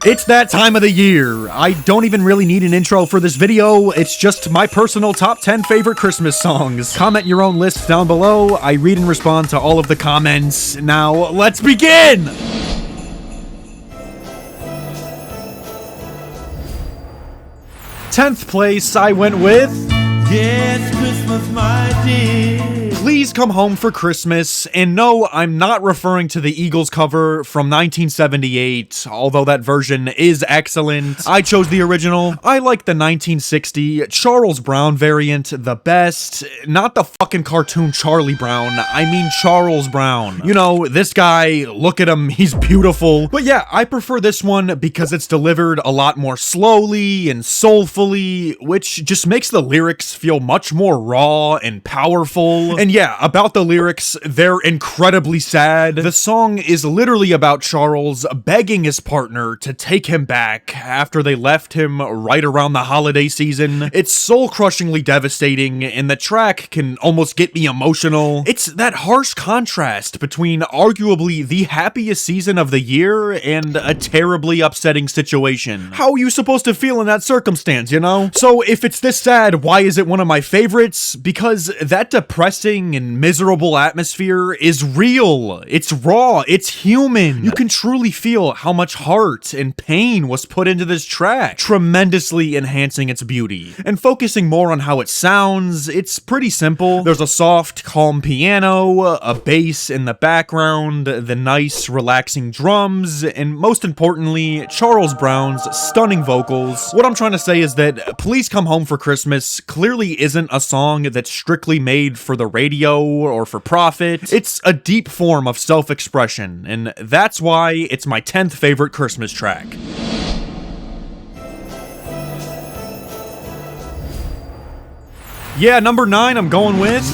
It's that time of the year. I don't even really need an intro for this video. It's just my personal top 10 favorite Christmas songs. Comment your own lists down below. I read and respond to all of the comments. Now, let's begin! Tenth place, I went with... Yes, Christmas, my dear. Please Come Home for Christmas, and no, I'm not referring to the Eagles cover from 1978, although that version is excellent. I chose the original. I like the 1960 Charles Brown variant the best, not the fucking cartoon Charlie Brown, I mean Charles Brown. You know, this guy, look at him, he's beautiful. But yeah, I prefer this one because it's delivered a lot more slowly and soulfully, which just makes the lyrics feel much more raw and powerful. And yeah, about the lyrics, they're incredibly sad. The song is literally about Charles begging his partner to take him back after they left him right around the holiday season. It's soul-crushingly devastating, and the track can almost get me emotional. It's that harsh contrast between arguably the happiest season of the year and a terribly upsetting situation. How are you supposed to feel in that circumstance, you know? So if it's this sad, why is it one of my favorites? Because that depressing and miserable atmosphere is real. It's raw. It's human. You can truly feel how much heart and pain was put into this track, tremendously enhancing its beauty. And focusing more on how it sounds, it's pretty simple. There's a soft, calm piano, a bass in the background, the nice, relaxing drums, and most importantly, Charles Brown's stunning vocals. What I'm trying to say is that Please Come Home for Christmas clearly isn't a song that's strictly made for the radio or for profit. It's a deep form of self-expression, and that's why it's my 10th favorite Christmas track. Yeah, number 9 I'm going with...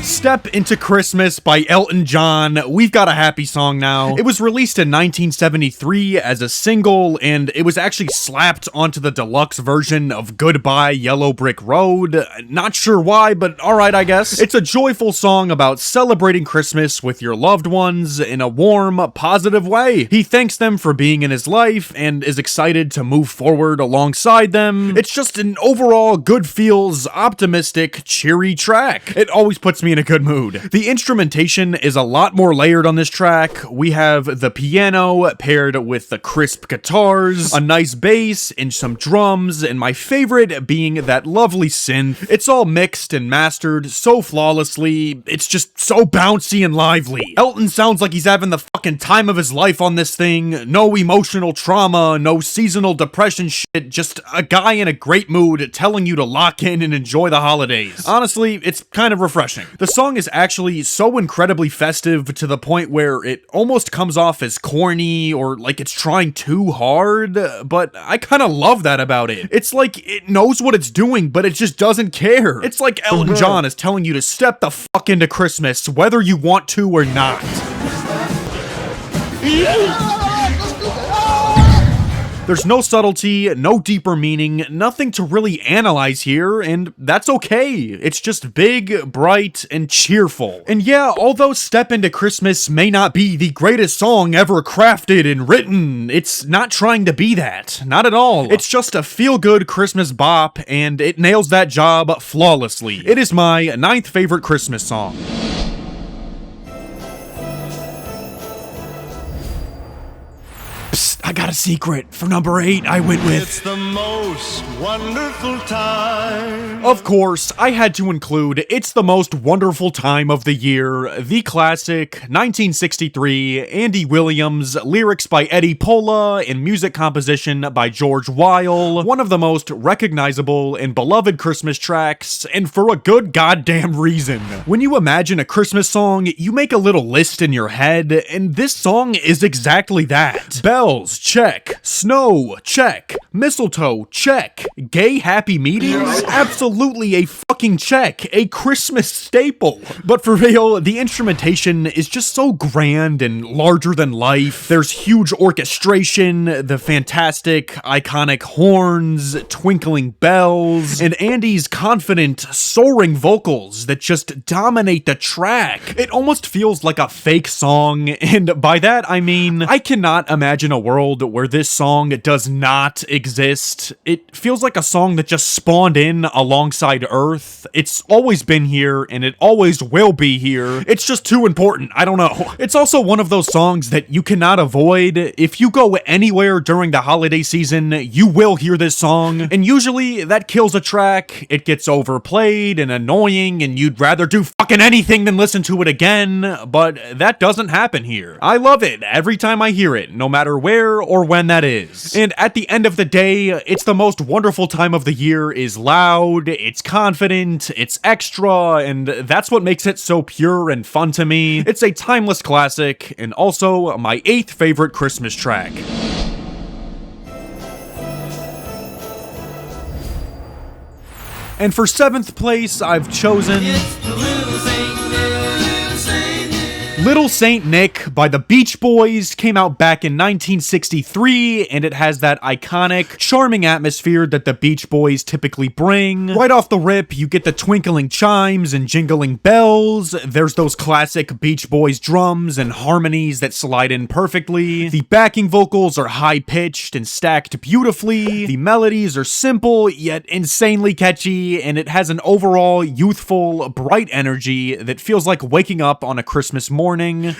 Step Into Christmas by Elton John. We've got a happy song now. It was released in 1973 as a single, and it was actually slapped onto the deluxe version of Goodbye Yellow Brick Road. Not sure why, but alright, I guess. It's a joyful song about celebrating Christmas with your loved ones in a warm, positive way. He thanks them for being in his life and is excited to move forward alongside them. It's just an overall good feels, optimistic, cheery track. It always puts me in a good mood. The instrumentation is a lot more layered on this track. We have the piano paired with the crisp guitars, a nice bass, and some drums, and my favorite being that lovely synth. It's all mixed and mastered so flawlessly. It's just so bouncy and lively. Elton sounds like he's having the fucking time of his life on this thing. No emotional trauma, no seasonal depression shit, just a guy in a great mood telling you to lock in and enjoy the holidays. Honestly, it's kind of refreshing. The song is actually so incredibly festive to the point where it almost comes off as corny or like it's trying too hard, but I kind of love that about it. It's like it knows what it's doing, but it just doesn't care. It's like Elton John is telling you to step the fuck into Christmas, whether you want to or not. There's no subtlety, no deeper meaning, nothing to really analyze here, and that's okay. It's just big, bright, and cheerful. And yeah, although Step Into Christmas may not be the greatest song ever crafted and written, it's not trying to be that. Not at all. It's just a feel-good Christmas bop, and it nails that job flawlessly. It is my 9th favorite Christmas song. I got a secret. For number 8, I went with... It's the most wonderful time. Of course, I had to include It's the Most Wonderful Time of the Year, the classic, 1963, Andy Williams, lyrics by Eddie Pola, and music composition by George Weil, one of the most recognizable and beloved Christmas tracks, and for a good goddamn reason. When you imagine a Christmas song, you make a little list in your head, and this song is exactly that. Bells, check. Snow, check. Mistletoe, check. Gay happy meetings? Absolutely a fucking check. A Christmas staple. But for real, the instrumentation is just so grand and larger than life. There's huge orchestration, the fantastic, iconic horns, twinkling bells, and Andy's confident, soaring vocals that just dominate the track. It almost feels like a fake song, and by that I mean, I cannot imagine a world where this song does not exist. It feels like a song that just spawned in alongside Earth. It's always been here, and it always will be here. It's just too important, I don't know. It's also one of those songs that you cannot avoid. If you go anywhere during the holiday season, you will hear this song, and usually that kills a track. It gets overplayed and annoying, and you'd rather do fucking anything than listen to it again, but that doesn't happen here. I love it every time I hear it, no matter where or when that is. And at the end of the day, it's the most wonderful time of the year. Is loud, it's confident, it's extra, and that's what makes it so pure and fun to me. It's a timeless classic, and also my 8th favorite Christmas track. And for 7th place, I've chosen Little Saint Nick by the Beach Boys. Came out back in 1963, and it has that iconic, charming atmosphere that the Beach Boys typically bring. Right off the rip, you get the twinkling chimes and jingling bells. There's those classic Beach Boys drums and harmonies that slide in perfectly. The backing vocals are high-pitched and stacked beautifully. The melodies are simple, yet insanely catchy, and it has an overall youthful, bright energy that feels like waking up on a Christmas morning.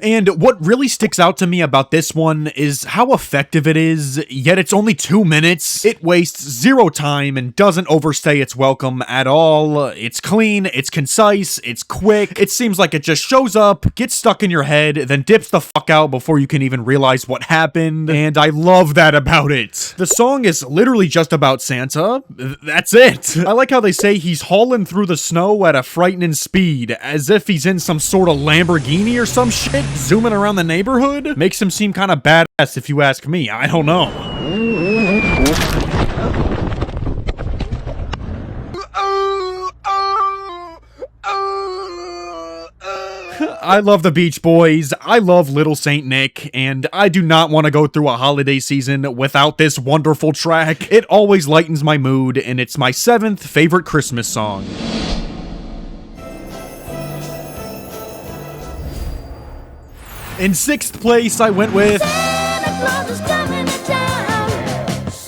And what really sticks out to me about this one is how effective it is, yet it's only 2 minutes. It wastes zero time and doesn't overstay its welcome at all. It's clean, it's concise, it's quick. It seems like it just shows up, gets stuck in your head, then dips the fuck out before you can even realize what happened. And I love that about it. The song is literally just about Santa. That's it. I like how they say he's hauling through the snow at a frightening speed, as if he's in some sort of Lamborghini or some shit, zooming around the neighborhood. Makes him seem kind of badass if you ask me. I don't know. I love the Beach Boys, I love Little Saint Nick, and I do not want to go through a holiday season without this wonderful track. It always lightens my mood, and it's my 7th favorite Christmas song. In 6th place, I went with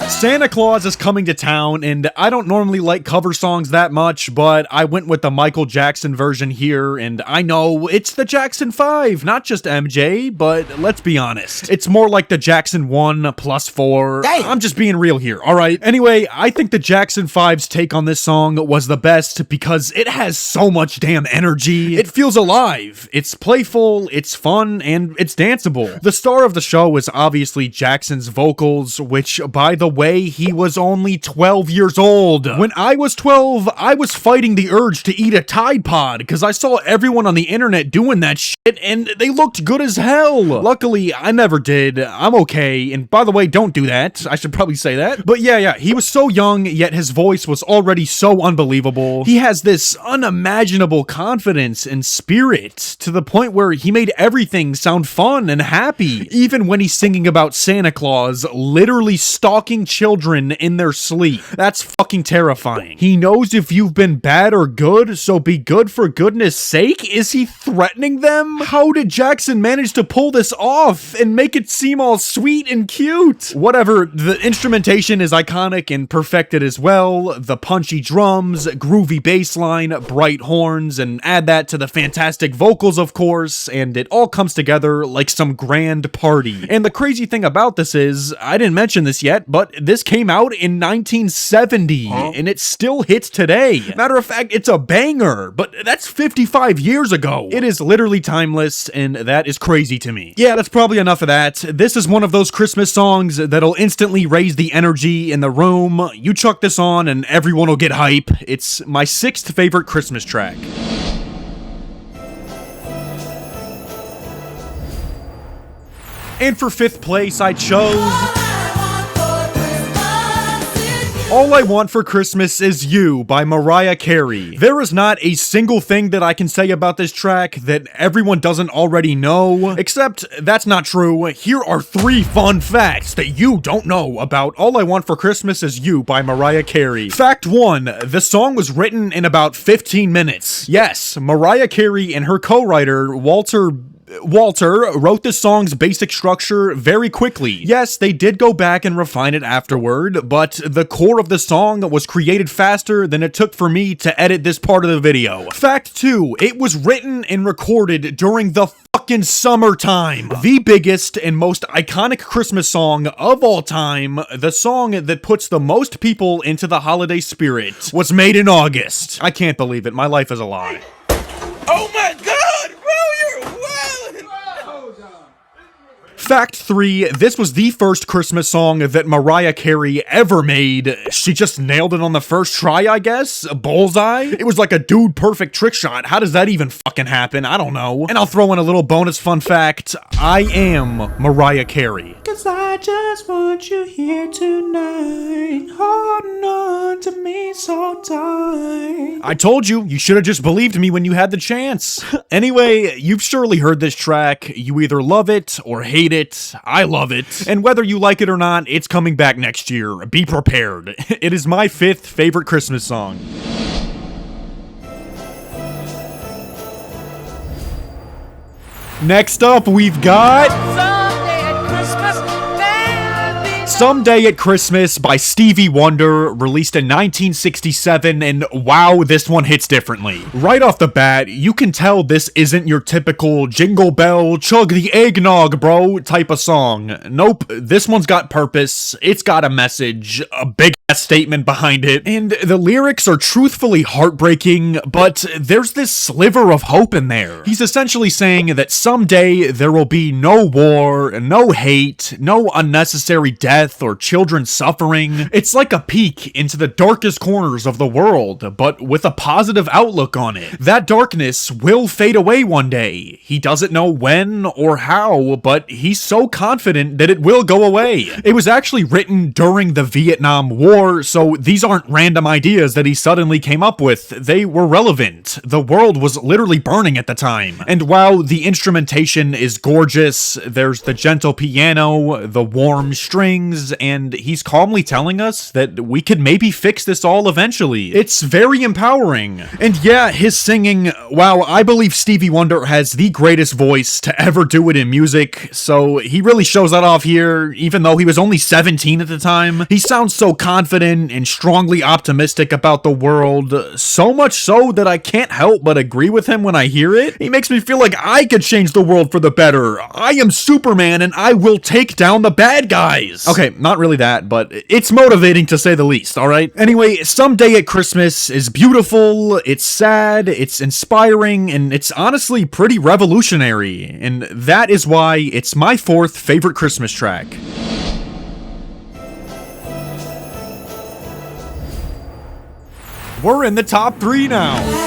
Santa Claus is Coming to Town, and I don't normally like cover songs that much, but I went with the Michael Jackson version here, and I know it's the Jackson 5, not just MJ, but let's be honest. It's more like the Jackson 1 plus 4. Dang. I'm just being real here, alright? Anyway, I think the Jackson 5's take on this song was the best because it has so much damn energy. It feels alive, it's playful, it's fun, and it's danceable. The star of the show is obviously Jackson's vocals, which, by the way, he was only 12 years old. When I was 12, I was fighting the urge to eat a Tide Pod because I saw everyone on the internet doing that shit and they looked good as hell. Luckily, I never did. I'm okay. And by the way, don't do that. I should probably say that. But yeah, he was so young, yet his voice was already so unbelievable. He has this unimaginable confidence and spirit to the point where he made everything sound fun and happy. Even when he's singing about Santa Claus literally stalking children in their sleep. That's fucking terrifying. He knows if you've been bad or good, so be good for goodness sake? Is he threatening them? How did Jackson manage to pull this off and make it seem all sweet and cute? Whatever, the instrumentation is iconic and perfected as well. The punchy drums, groovy bass line, bright horns, and add that to the fantastic vocals, of course, and it all comes together like some grand party. And the crazy thing about this is, I didn't mention this yet, but this came out in 1970, and it still hits today. Matter of fact, it's a banger, but that's 55 years ago. It is literally timeless, and that is crazy to me. Yeah, that's probably enough of that. This is one of those Christmas songs that'll instantly raise the energy in the room. You chuck this on, and everyone will get hype. It's my 6th favorite Christmas track. And for 5th place, I chose All I Want for Christmas Is You by Mariah Carey. There is not a single thing that I can say about this track that everyone doesn't already know, except that's not true. Here are 3 fun facts that you don't know about All I Want for Christmas Is You by Mariah Carey. Fact 1, the song was written in about 15 minutes. Yes, Mariah Carey and her co-writer, Walter wrote the song's basic structure very quickly. Yes, they did go back and refine it afterward, but the core of the song was created faster than it took for me to edit this part of the video. Fact 2, it was written and recorded during the fucking summertime. The biggest and most iconic Christmas song of all time, the song that puts the most people into the holiday spirit, was made in August. I can't believe it. My life is a lie. Oh my God, bro, you're wild. Fact 3, this was the first Christmas song that Mariah Carey ever made. She just nailed it on the first try, I guess? A bullseye? It was like a dude perfect trick shot. How does that even fucking happen? I don't know. And I'll throw in a little bonus fun fact. I am Mariah Carey. 'Cause I just want you here tonight, holding on to me so tight. I told you, you should have just believed me when you had the chance. Anyway, you've surely heard this track. You either love it or hate it. I love it. And whether you like it or not, it's coming back next year. Be prepared. It is my 5th favorite Christmas song. Next up, we've got Someday at Christmas by Stevie Wonder, released in 1967, and wow, this one hits differently. Right off the bat, you can tell this isn't your typical jingle bell, chug the eggnog, bro, type of song. Nope, this one's got purpose, it's got a message, a big ass statement behind it, and the lyrics are truthfully heartbreaking, but there's this sliver of hope in there. He's essentially saying that someday there will be no war, no hate, no unnecessary death, or children suffering. It's like a peek into the darkest corners of the world, but with a positive outlook on it. That darkness will fade away one day. He doesn't know when or how, but he's so confident that it will go away. It was actually written during the Vietnam War, so these aren't random ideas that he suddenly came up with. They were relevant. The world was literally burning at the time. And while the instrumentation is gorgeous, there's the gentle piano, the warm strings, and he's calmly telling us that we could maybe fix this all eventually. It's very empowering. And yeah, his singing, wow, I believe Stevie Wonder has the greatest voice to ever do it in music, so he really shows that off here, even though he was only 17 at the time. He sounds so confident and strongly optimistic about the world, so much so that I can't help but agree with him when I hear it. He makes me feel like I could change the world for the better. I am Superman and I will take down the bad guys. Okay, not really that, but it's motivating to say the least, alright? Anyway, Someday at Christmas is beautiful, it's sad, it's inspiring, and it's honestly pretty revolutionary. And that is why it's my 4th favorite Christmas track. We're in the top 3 now.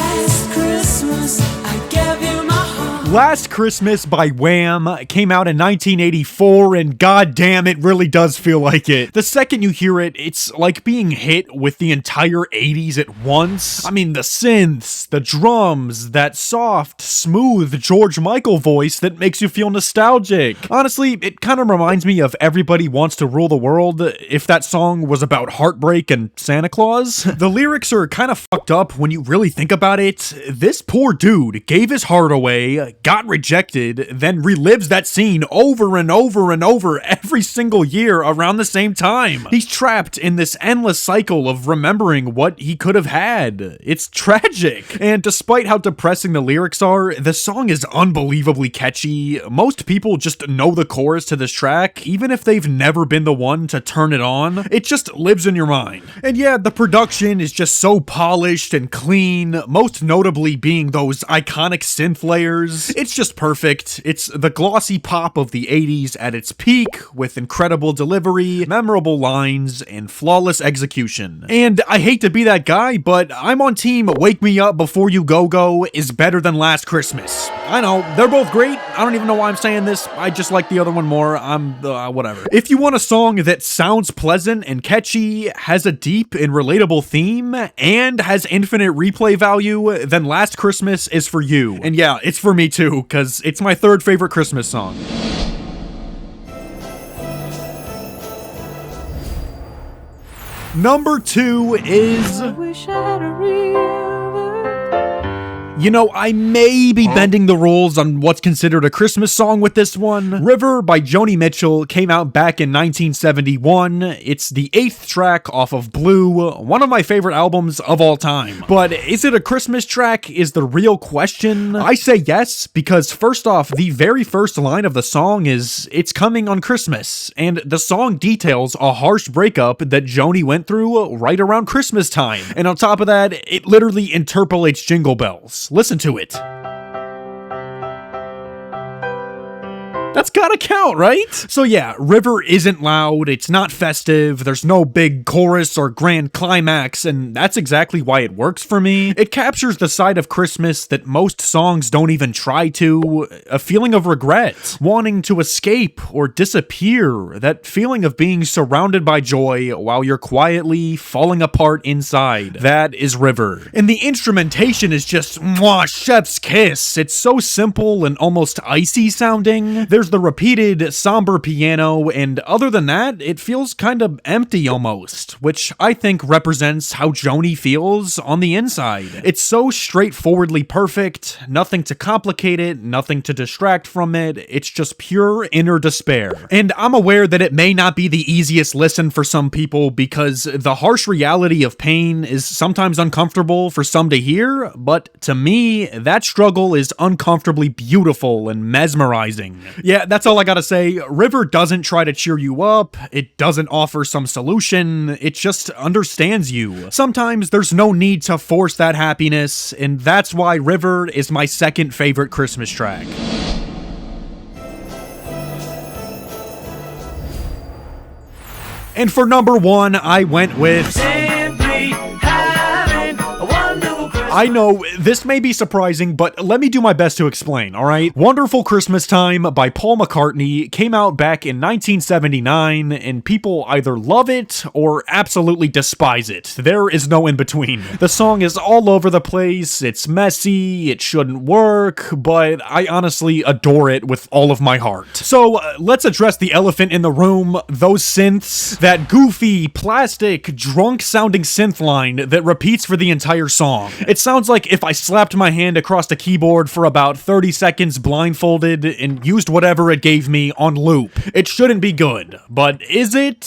Last Christmas by Wham came out in 1984, and goddamn, it really does feel like it. The second you hear it, it's like being hit with the entire 80s at once. I mean, the synths, the drums, that soft, smooth George Michael voice that makes you feel nostalgic. Honestly, it kind of reminds me of Everybody Wants to Rule the World, if that song was about heartbreak and Santa Claus. The lyrics are kind of fucked up when you really think about it. This poor dude gave his heart away, got rejected, then relives that scene over and over and over every single year around the same time. He's trapped in this endless cycle of remembering what he could have had. It's tragic. And despite how depressing the lyrics are, the song is unbelievably catchy. Most people just know the chorus to this track, even if they've never been the one to turn it on. It just lives in your mind. And yeah, the production is just so polished and clean, most notably being those iconic synth layers. It's just perfect. It's the glossy pop of the 80s at its peak, with incredible delivery, memorable lines, and flawless execution. And I hate to be that guy, but I'm on team Wake Me Up Before You Go Go is better than Last Christmas. I know, they're both great. I don't even know why I'm saying this. I just like the other one more. Whatever. If you want a song that sounds pleasant and catchy, has a deep and relatable theme, and has infinite replay value, then Last Christmas is for you. And yeah, it's for me too, because it's my third favorite Christmas song. Number 2 is... You know, I may be bending the rules on what's considered a Christmas song with this one. River by Joni Mitchell came out back in 1971. It's the 8th track off of Blue, one of my favorite albums of all time. But is it a Christmas track is the real question. I say yes, because first off, the very first line of the song is, "It's coming on Christmas," and the song details a harsh breakup that Joni went through right around Christmas time. And on top of that, it literally interpolates Jingle Bells. Listen to it. That's gotta count, right? So yeah, River isn't loud, it's not festive, there's no big chorus or grand climax, and that's exactly why it works for me. It captures the side of Christmas that most songs don't even try to, a feeling of regret, wanting to escape or disappear, that feeling of being surrounded by joy while you're quietly falling apart inside. That is River. And the instrumentation is just, mwah, chef's kiss. It's so simple and almost icy sounding. There's the repeated somber piano, and other than that, it feels kind of empty almost, which I think represents how Joni feels on the inside. It's so straightforwardly perfect, nothing to complicate it, nothing to distract from it, it's just pure inner despair. And I'm aware that it may not be the easiest listen for some people because the harsh reality of pain is sometimes uncomfortable for some to hear, but to me, that struggle is uncomfortably beautiful and mesmerizing. Yeah, that's all I gotta say. River doesn't try to cheer you up, it doesn't offer some solution, it just understands you. Sometimes there's no need to force that happiness, and that's why River is my second favorite Christmas track. And for number 1, I went with... I know, this may be surprising, but let me do my best to explain, alright? Wonderful Christmas Time by Paul McCartney came out back in 1979, and people either love it or absolutely despise it. There is no in between. The song is all over the place, it's messy, it shouldn't work, but I honestly adore it with all of my heart. So, let's address the elephant in the room, those synths. That goofy, plastic, drunk-sounding synth line that repeats for the entire song. It sounds like if I slapped my hand across the keyboard for about 30 seconds blindfolded and used whatever it gave me on loop. It shouldn't be good, but is it?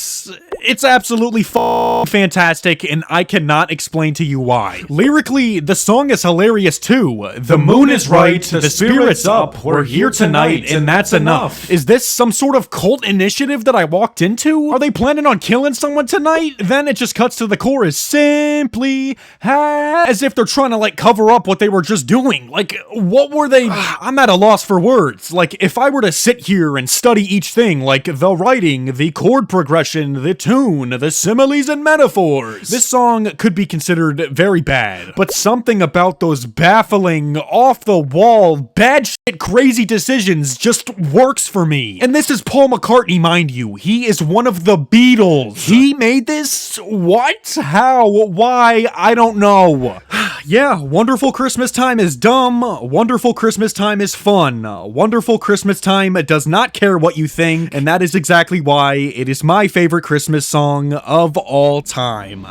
It's absolutely fantastic, and I cannot explain to you why. Lyrically, the song is hilarious too. The moon is right, the spirit's up, we're here tonight, and that's enough. Is this some sort of cult initiative that I walked into? Are they planning on killing someone tonight? Then it just cuts to the chorus, simply as if they're trying to like cover up what they were just doing. Like, what were they? I'm at a loss for words. Like, if I were to sit here and study each thing, like the writing, the chord progression, the tune, the similes and metaphors, this song could be considered very bad. But something about those baffling, off-the-wall, bad shit, crazy decisions just works for me. And this is Paul McCartney, mind you. He is one of the Beatles. He made this? What? How? Why? I don't know. Yeah, Wonderful Christmas Time is dumb, Wonderful Christmas Time is fun, Wonderful Christmas Time does not care what you think, and that is exactly why it is my favorite Christmas song of all time.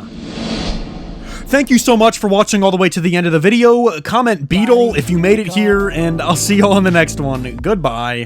Thank you so much for watching all the way to the end of the video. Comment Beatle if you made it here, and I'll see y'all on the next one. Goodbye.